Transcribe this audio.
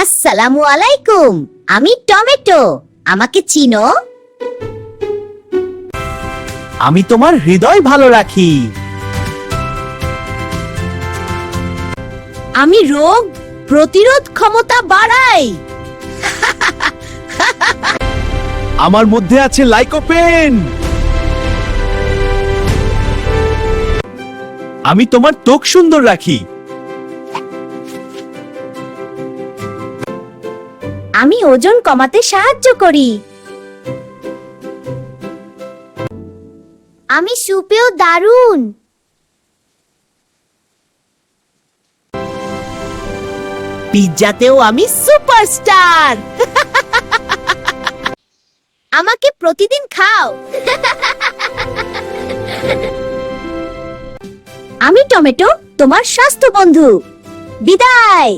আসসালামু আলাইকুম। আমি টমেটো। আমাকে চিনো? আমি তোমার হৃদয় ভালো রাখি। আমি রোগ প্রতিরোধ ক্ষমতা বাড়াই। আমার মধ্যে আছে লাইকোপেন। আমি তোমার ত্বক সুন্দর রাখি। আমি ওজন কমাতে সাহায্য করি। আমি সুপেও দারুণ। পিৎজাতেও আমি সুপারস্টার। আমাকে প্রতিদিন খাও। আমি টমেটো, তোমার স্বাস্থ্য বন্ধু। বিদায়।